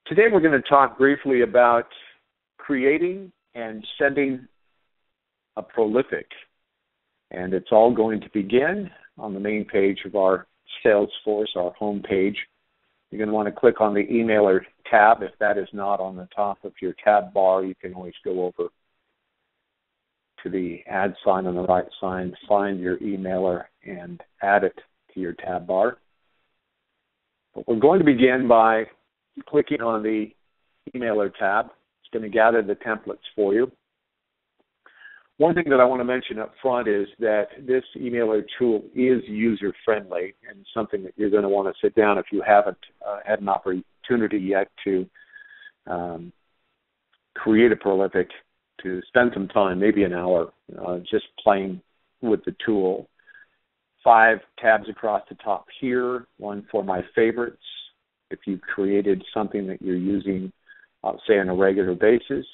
Today we're going to talk briefly about creating and sending a Prolifiq. And it's all going to begin on the main page of our Salesforce, our home page. You're going to want to click on the emailer tab. If that is not on the top of your tab bar, you can always go over to the add sign on the right side, find your emailer, and add it to your tab bar. But we're going to begin by clicking on the emailer tab. It's going to gather the templates for you. One thing that I want to mention up front is that this emailer tool is user-friendly and something that you're going to want to sit down if you haven't had an opportunity yet to create a Prolifiq, to spend some time, maybe an hour, just playing with the tool. 5 tabs across the top here, one for my favorites. If you've created something that you're using, say, on a regular basis,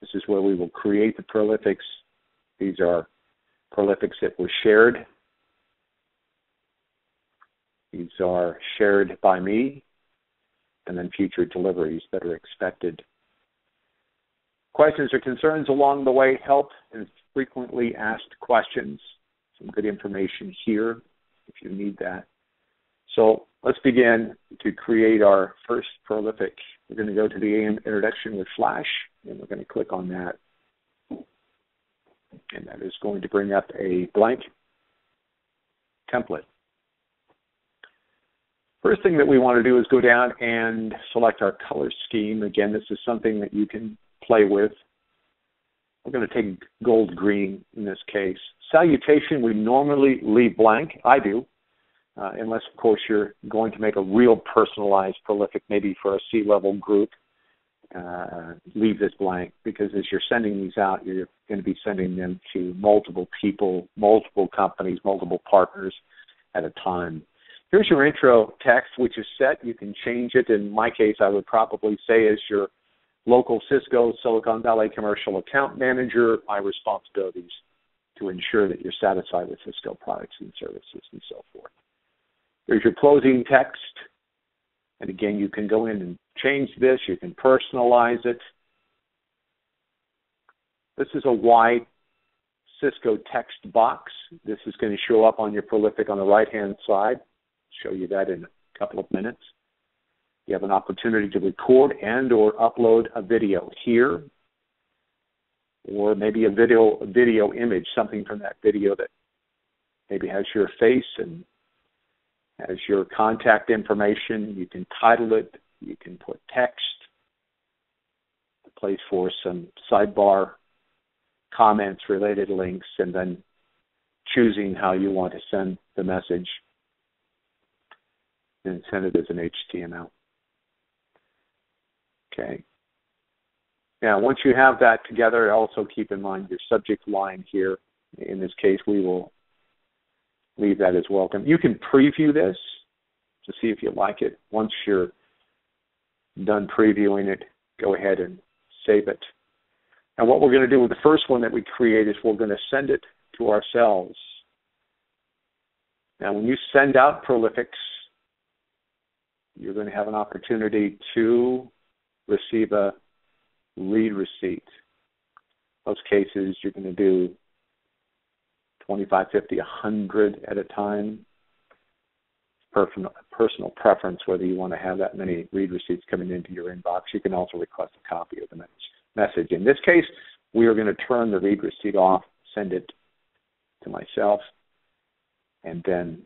this is where we will create the Prolifiqs. These are Prolifiqs that were shared. These are shared by me, and then future deliveries that are expected. Questions or concerns along the way, help and frequently asked questions. Some good information here if you need that. So let's begin to create our first Prolifiq. We're going to go to the introduction with Flash, and we're going to click on that. And that is going to bring up a blank template. First thing that we want to do is go down and select our color scheme. Again, this is something that you can play with. We're going to take gold green in this case. Salutation, we normally leave blank. I do. Unless, of course, you're going to make a real personalized Prolifiq, maybe for a C-level group, leave this blank, because as you're sending these out, you're going to be sending them to multiple people, multiple companies, multiple partners at a time. Here's your intro text, which is set. You can change it. In my case, I would probably say as your local Cisco Silicon Valley commercial account manager, my responsibilities to ensure that you're satisfied with Cisco products and services and so forth. There's your closing text. And again, you can go in and change this. You can personalize it. This is a white Cisco text box. This is going to show up on your Prolifiq on the right-hand side. I'll show you that in a couple of minutes. You have an opportunity to record and or upload a video here, or maybe a video image, something from that video that maybe has your face and has your contact information. You can title it. You can put text, a place for some sidebar comments, related links, and then choosing how you want to send the message and send it as an HTML. Okay. Now, once you have that together, also keep in mind your subject line here. In this case, we will leave that as welcome. You can preview this to see if you like it. Once you're done previewing it, go ahead and save it. And what we're going to do with the first one that we create is we're going to send it to ourselves. Now, when you send out Prolifiqs, you're going to have an opportunity to receive a read receipt. In most cases, you're going to do 25, 50, 100 at a time. Personal preference whether you want to have that many read receipts coming into your inbox. You can also request a copy of the message. In this case, we are going to turn the read receipt off, send it to myself, and then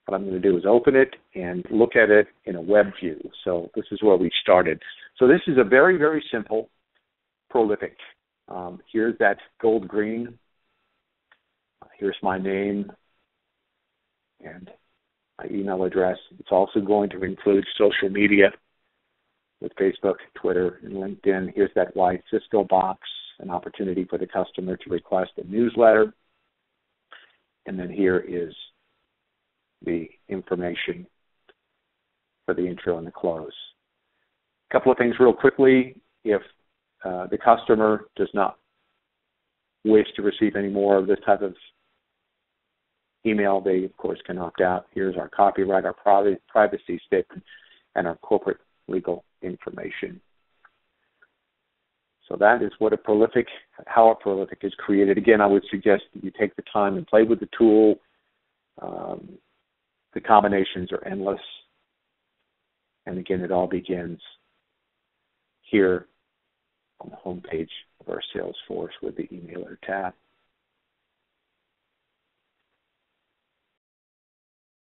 what I'm going to do is open it and look at it in a web view. So this is where we started. So this is a very, very simple Prolifiq. Here's that gold green. Here's my name and my email address. It's also going to include social media with Facebook, Twitter, and LinkedIn. Here's that white Cisco box, an opportunity for the customer to request a newsletter. And then here is the information for the intro and the close. A couple of things real quickly. If the customer does not wish to receive any more of this type of email, they, of course, can opt out. Here's our copyright, our privacy statement, and our corporate legal information. So that is what how a Prolifiq is created. Again, I would suggest that you take the time and play with the tool. The combinations are endless. And again, it all begins here on the home page of our Salesforce with the emailer tab.